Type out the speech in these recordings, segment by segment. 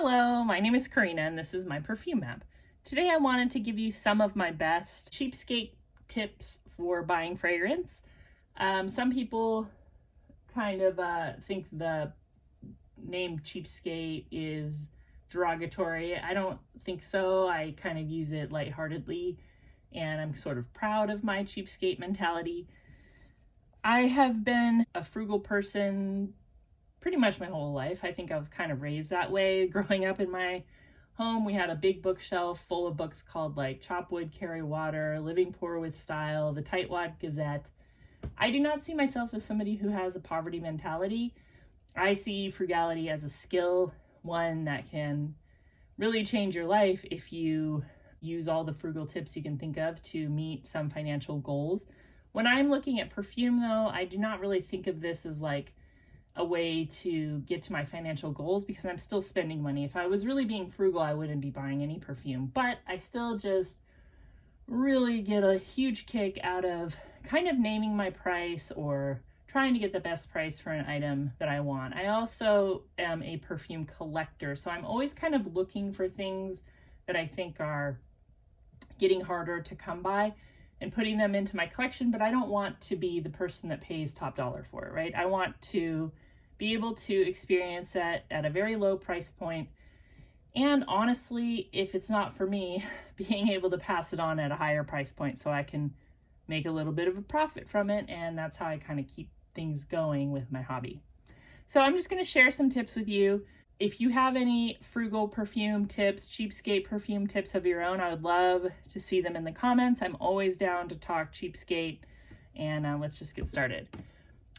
Hello, my name is Karina and this is my perfume map. Today I wanted to give you some of my best cheapskate tips for buying fragrance. Some people kind of think the name cheapskate is derogatory. I don't think so. I kind of use it lightheartedly and I'm sort of proud of my cheapskate mentality. I have been a frugal person pretty much my whole life. I think I was kind of raised that way. Growing up in my home, we had a big bookshelf full of books called like Chop Wood, Carry Water, Living Poor with Style, the Tightwad Gazette. I do not see myself as somebody who has a poverty mentality. I see frugality as a skill, one that can really change your life if you use all the frugal tips you can think of to meet some financial goals. When I'm looking at perfume though, I do not really think of this as like a way to get to my financial goals because I'm still spending money. If I was really being frugal, I wouldn't be buying any perfume, but I still just really get a huge kick out of kind of naming my price or trying to get the best price for an item that I want. I also am a perfume collector, so I'm always kind of looking for things that I think are getting harder to come by and putting them into my collection, but I don't want to be the person that pays top dollar for it, right? I want to be able to experience it at a very low price point. And honestly, if it's not for me, being able to pass it on at a higher price point so I can make a little bit of a profit from it. And that's how I kind of keep things going with my hobby. So I'm just going to share some tips with you. If you have any frugal perfume tips, cheapskate perfume tips of your own, I would love to see them in the comments. I'm always down to talk cheapskate, and let's just get started.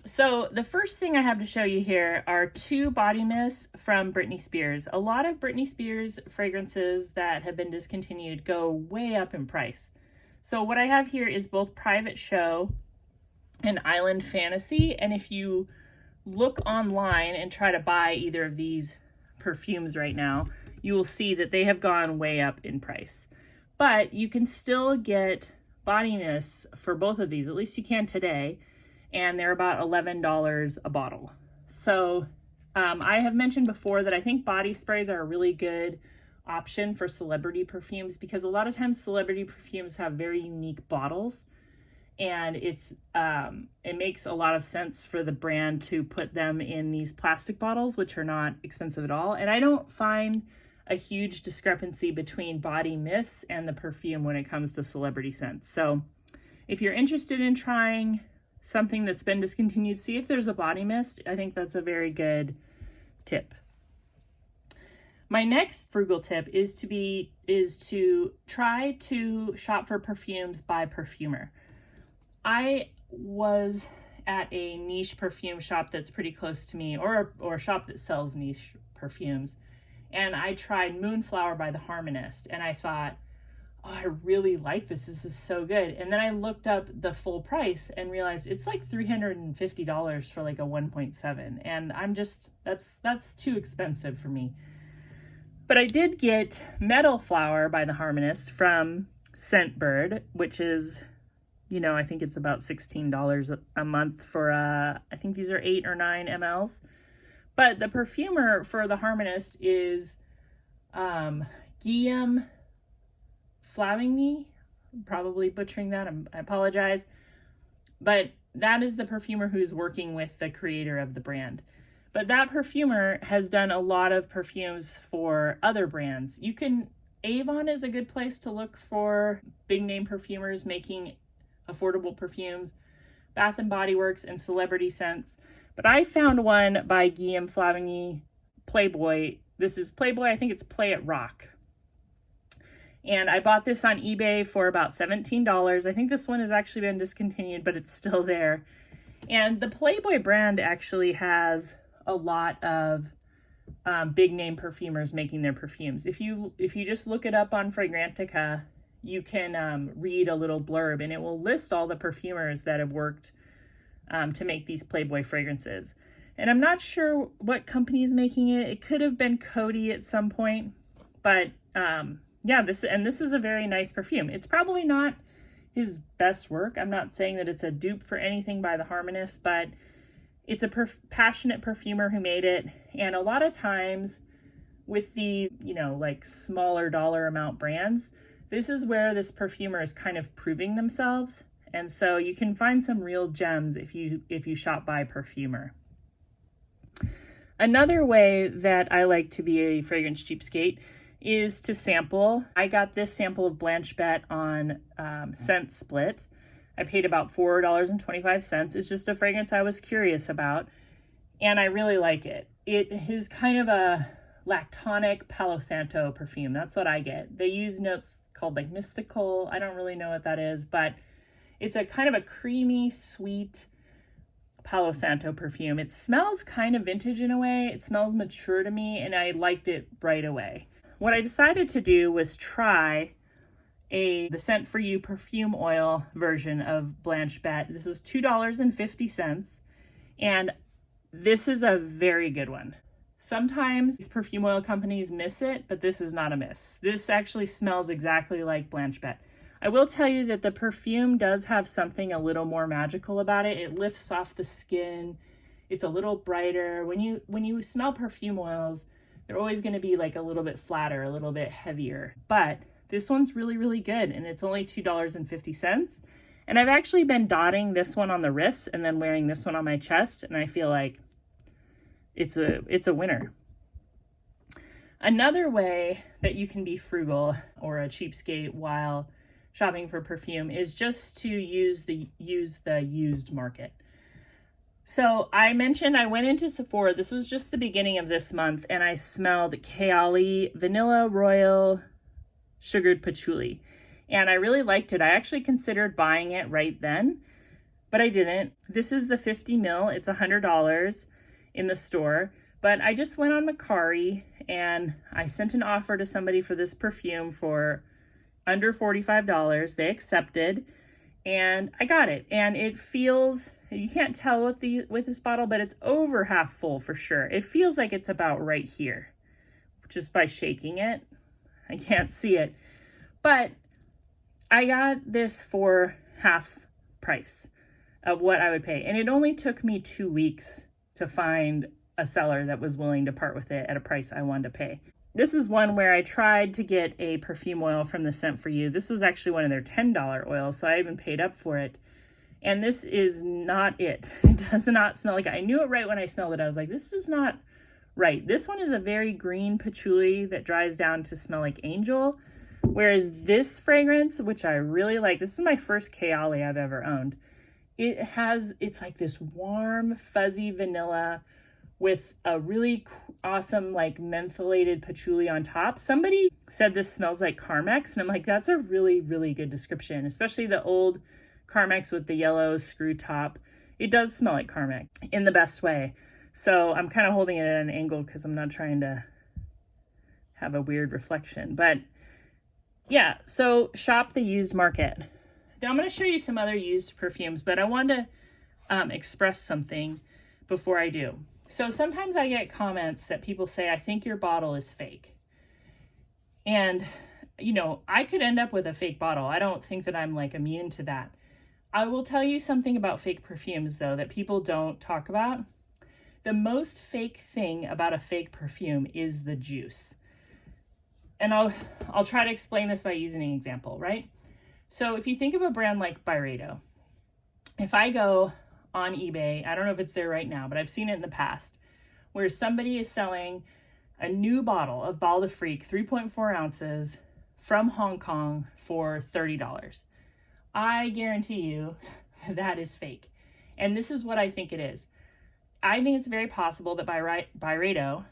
So the first thing I have to show you here are two body mists from Britney Spears. A lot of Britney Spears fragrances that have been discontinued go way up in price. So what I have here is both Private Show and Island Fantasy, and if you look online and try to buy either of these perfumes right now, you will see that they have gone way up in price. But you can still get body mists for both of these, at least you can today, and they're about $11 a bottle. So I have mentioned before that I think body sprays are a really good option for celebrity perfumes because a lot of times celebrity perfumes have very unique bottles, and it makes a lot of sense for the brand to put them in these plastic bottles, which are not expensive at all. And I don't find a huge discrepancy between body mists and the perfume when it comes to celebrity scents. So if you're interested in trying something that's been discontinued, see if there's a body mist. I think that's a very good tip. My next frugal tip is to try to shop for perfumes by perfumer. I was at a niche perfume shop that's pretty close to me, or a shop that sells niche perfumes, and I tried Moonflower by the Harmonist, and I thought, oh, I really like this. This is so good. And then I looked up the full price and realized it's like $350 for like a 1.7, and I'm just, that's too expensive for me. But I did get Metal Flower by the Harmonist from Scentbird, which is, I think it's about $16 a month for, I think these are 8 or 9 mLs. But the perfumer for the Harmonist is Guillaume Flavigny. I'm probably butchering that. I apologize. But that is the perfumer who's working with the creator of the brand. But that perfumer has done a lot of perfumes for other brands. Avon is a good place to look for big name perfumers making affordable perfumes, Bath & Body Works, and celebrity scents. But I found one by Guillaume Flavigny, Playboy. This is Playboy, I think it's Play It Rock. And I bought this on eBay for about $17. I think this one has actually been discontinued, but it's still there. And the Playboy brand actually has a lot of big name perfumers making their perfumes. If you just look it up on Fragrantica, you can read a little blurb and it will list all the perfumers that have worked to make these Playboy fragrances. And I'm not sure what company is making it. It could have been Coty at some point, but yeah, this is a very nice perfume. It's probably not his best work. I'm not saying that it's a dupe for anything by the Harmonist, but it's a passionate perfumer who made it. And a lot of times with the, you know, like smaller dollar amount brands, this is where this perfumer is kind of proving themselves. And so you can find some real gems if you shop by perfumer. Another way that I like to be a fragrance cheapskate is to sample. I got this sample of Blanche Bete on Scent Split. I paid about $4.25. It's just a fragrance I was curious about, and I really like it. It is kind of a lactonic Palo Santo perfume. That's what I get. They use notes called like mystical. I don't really know what that is, but it's a kind of a creamy, sweet Palo Santo perfume. It smells kind of vintage in a way. It smells mature to me, and I liked it right away. What I decided to do was try the Scent For You perfume oil version of Blanche Bete. This is $2.50, and this is a very good one. Sometimes these perfume oil companies miss it, but this is not a miss. This actually smells exactly like Blanche Bete. I will tell you that the perfume does have something a little more magical about it. It lifts off the skin. It's a little brighter. When you smell perfume oils, they're always going to be like a little bit flatter, a little bit heavier. But this one's really, really good, and it's only $2.50. And I've actually been dotting this one on the wrists and then wearing this one on my chest, and I feel like it's a winner. Another way that you can be frugal or a cheapskate while shopping for perfume is just to use the used market. So I mentioned I went into Sephora. This was just the beginning of this month, and I smelled Celine Vanilla Royale Sugared Patchouli, and I really liked it. I actually considered buying it right then, but I didn't. This is the 50 ml. It's $100 in the store, but I just went on Mercari and I sent an offer to somebody for this perfume for under $45. They accepted, and I got it. And it feels, you can't tell with this bottle, but it's over half full for sure. It feels like it's about right here, just by shaking it. I can't see it, but I got this for half price of what I would pay. And it only took me 2 weeks to find a seller that was willing to part with it at a price I wanted to pay. This is one where I tried to get a perfume oil from the Scent For You. This was actually one of their $10 oils, so I even paid up for it. And this is not it. It does not smell like it. I knew it right when I smelled it. I was like, this is not right. This one is a very green patchouli that dries down to smell like angel. Whereas this fragrance, which I really like, this is my first Celine I've ever owned. It's like this warm, fuzzy vanilla with a really awesome like mentholated patchouli on top. Somebody said this smells like Carmex, and I'm like, that's a really, really good description, especially the old Carmex with the yellow screw top. It does smell like Carmex in the best way. So I'm kind of holding it at an angle because I'm not trying to have a weird reflection. But yeah, so shop the used market. Now I'm going to show you some other used perfumes, but I want to express something before I do. So sometimes I get comments that people say, I think your bottle is fake. And, you know, I could end up with a fake bottle. I don't think that I'm like immune to that. I will tell you something about fake perfumes though that people don't talk about. The most fake thing about a fake perfume is the juice. And I'll try to explain this by using an example, right? So if you think of a brand like Byredo, if I go on eBay, I don't know if it's there right now, but I've seen it in the past, where somebody is selling a new bottle of Bal de Freak, 3.4 ounces from Hong Kong for $30. I guarantee you that is fake. And this is what I think it is. I think it's very possible that Byredo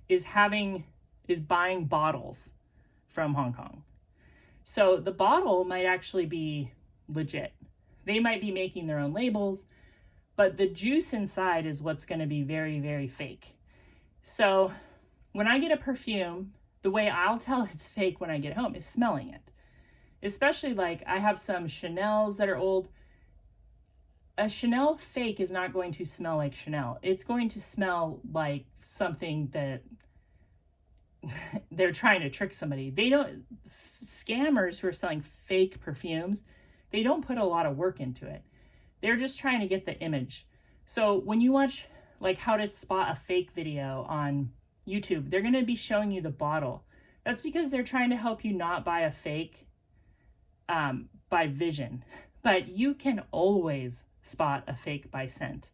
is buying bottles from Hong Kong. So the bottle might actually be legit. They might be making their own labels, but the juice inside is what's going to be very, very fake. So when I get a perfume, the way I'll tell it's fake when I get home is smelling it. Especially like I have some Chanel's that are old. A Chanel fake is not going to smell like Chanel. It's going to smell like something that they're trying to trick somebody. Scammers who are selling fake perfumes, they don't put a lot of work into it. They're just trying to get the image. So when you watch like how to spot a fake video on YouTube, they're going to be showing you the bottle. That's because they're trying to help you not buy a fake by vision. But you can always spot a fake by scent.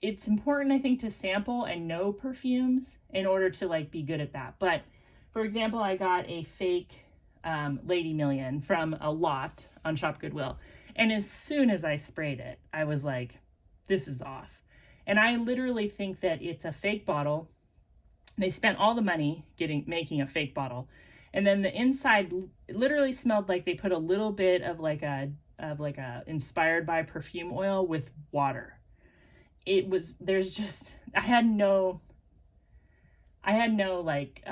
It's important, I think, to sample and know perfumes in order to like be good at that. But for example, I got a fake Lady Million from a lot on Shop Goodwill. And as soon as I sprayed it, I was like, this is off. And I literally think that it's a fake bottle. They spent all the money making a fake bottle. And then the inside literally smelled like they put a little bit of like a inspired by perfume oil with water. It was, there's just, I had no like,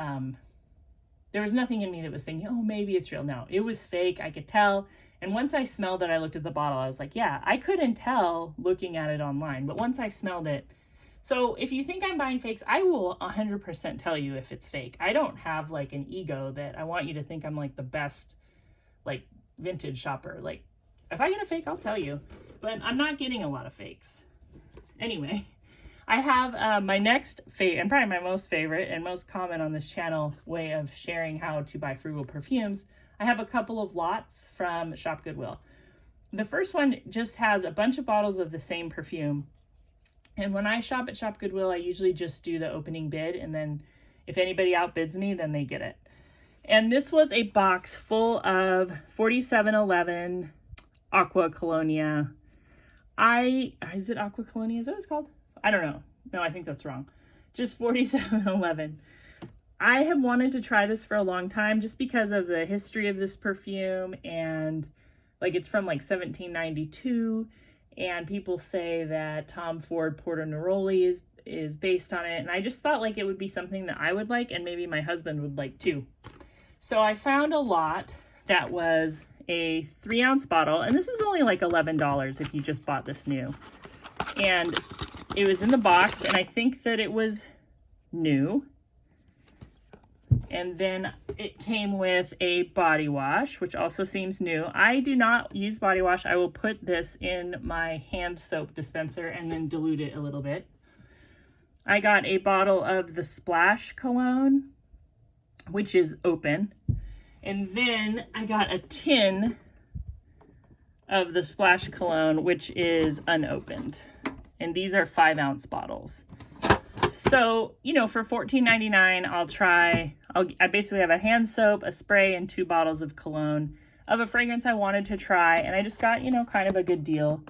there was nothing in me that was thinking, oh, maybe it's real. No, it was fake. I could tell. And once I smelled it, I looked at the bottle. I was like, yeah, I couldn't tell looking at it online. But once I smelled it, so if you think I'm buying fakes, I will 100% tell you if it's fake. I don't have like an ego that I want you to think I'm like the best, like vintage shopper. Like if I get a fake, I'll tell you, but I'm not getting a lot of fakes. Anyway, I have my next favorite, and probably my most favorite and most common on this channel way of sharing how to buy frugal perfumes. I have a couple of lots from Shop Goodwill. The first one just has a bunch of bottles of the same perfume. And when I shop at Shop Goodwill, I usually just do the opening bid. And then if anybody outbids me, then they get it. And this was a box full of 4711 Aqua Colonia. Is it Aqua Colonia? Is that what it's called? I don't know. No, I think that's wrong. Just 4711. I have wanted to try this for a long time just because of the history of this perfume, and like it's from like 1792, and people say that Tom Ford Porto Neroli is based on it, and I just thought like it would be something that I would like and maybe my husband would like too. So I found a lot that was a 3-ounce bottle, and this is only like $11 if you just bought this new. And it was in the box, and I think that it was new. And then it came with a body wash, which also seems new. I do not use body wash. I will put this in my hand soap dispenser and then dilute it a little bit. I got a bottle of the Splash cologne, which is open. And then I got a tin of the Splash cologne, which is unopened. And these are 5-ounce bottles. So, you know, for $14.99, I basically have a hand soap, a spray, and 2 bottles of cologne of a fragrance I wanted to try. And I just got, you know, kind of a good deal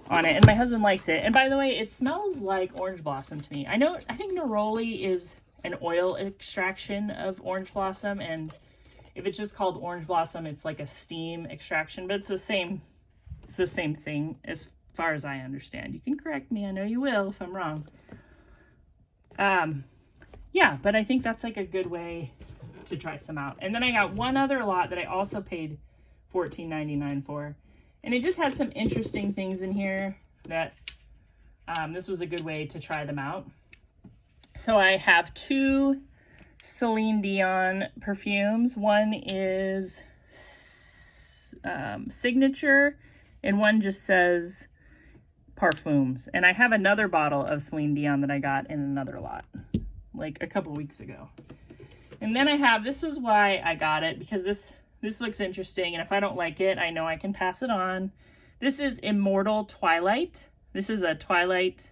on it. And my husband likes it. And by the way, it smells like orange blossom to me. I think Neroli is an oil extraction of orange blossom. And if it's just called orange blossom, it's like a steam extraction. But it's the same thing as far as I understand. You can correct me. I know you will if I'm wrong. Yeah, but I think that's like a good way to try some out. And then I got one other lot that I also paid $14.99 for. And it just had some interesting things in here that this was a good way to try them out. So I have 2 Celine Dion perfumes. One is Signature, and one just says Parfums. And I have another bottle of Celine Dion that I got in another lot like a couple weeks ago. And then I have, this is why I got it, because this looks interesting, and if I don't like it, I know I can pass it on. This is Immortal Twilight. This is a Twilight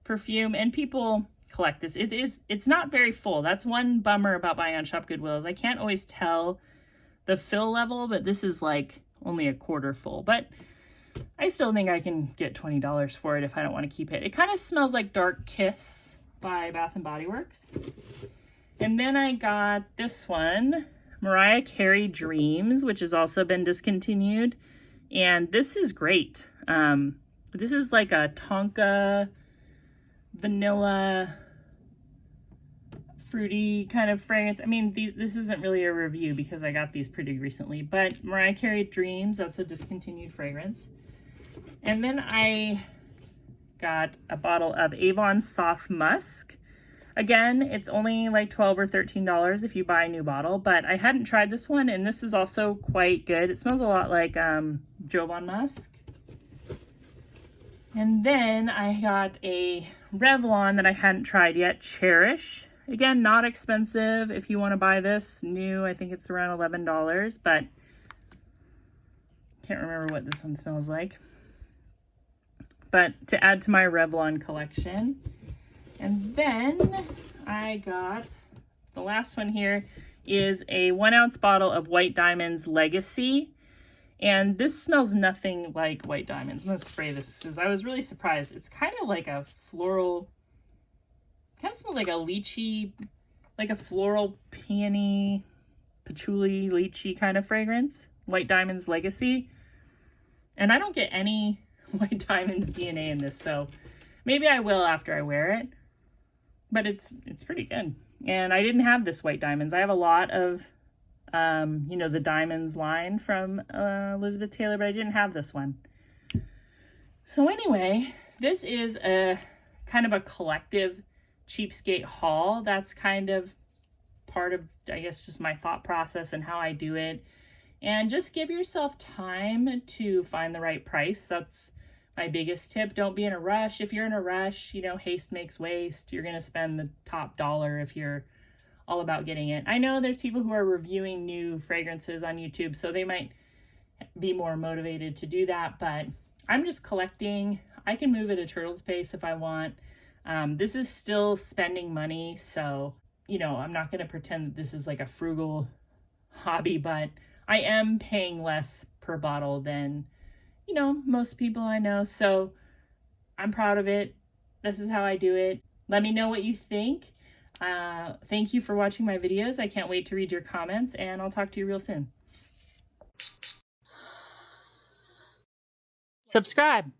perfume, and people collect this. It's not very full. That's one bummer about buying on Shop Goodwill, is I can't always tell the fill level, but this is like only a quarter full. But I still think I can get $20 for it if I don't want to keep it. It kind of smells like Dark Kiss by Bath & Body Works. And then I got this one, Mariah Carey Dreams, which has also been discontinued. And this is great. This is like a Tonka vanilla fruity kind of fragrance. I mean, this isn't really a review because I got these pretty recently, but Mariah Carey Dreams, that's a discontinued fragrance. And then I got a bottle of Avon Soft Musk. Again, it's only like $12 or $13 if you buy a new bottle, but I hadn't tried this one, and this is also quite good. It smells a lot like Jovan Musk. And then I got a Revlon that I hadn't tried yet, Cherish. Again, not expensive if you want to buy this new. I think it's around $11, but can't remember what this one smells like. But to add to my Revlon collection. And then I got, the last one here is a 1 ounce bottle of White Diamonds Legacy. And this smells nothing like White Diamonds. I'm going to spray this because I was really surprised. It's kind of like a floral, kind of smells like a lychee, like a floral peony, patchouli, lychee kind of fragrance. White Diamonds Legacy. And I don't get any White Diamonds DNA in this, so maybe I will after I wear it. But it's pretty good. And I didn't have this White Diamonds. I have a lot of, you know, the Diamonds line from Elizabeth Taylor, but I didn't have this one. So anyway, this is a kind of a collective cheapskate haul. That's kind of part of, I guess, just my thought process and how I do it. And just give yourself time to find the right price. That's my biggest tip. Don't be in a rush. If you're in a rush, you know, haste makes waste. You're going to spend the top dollar if you're all about getting it. I know there's people who are reviewing new fragrances on YouTube, so they might be more motivated to do that, but I'm just collecting. I can move at a turtle's pace if I want. This is still spending money, so, you know, I'm not going to pretend that this is like a frugal hobby, but I am paying less per bottle than, you know, most people I know. So I'm proud of it. This is how I do it. Let me know what you think. Thank you for watching my videos. I can't wait to read your comments, and I'll talk to you real soon. Subscribe.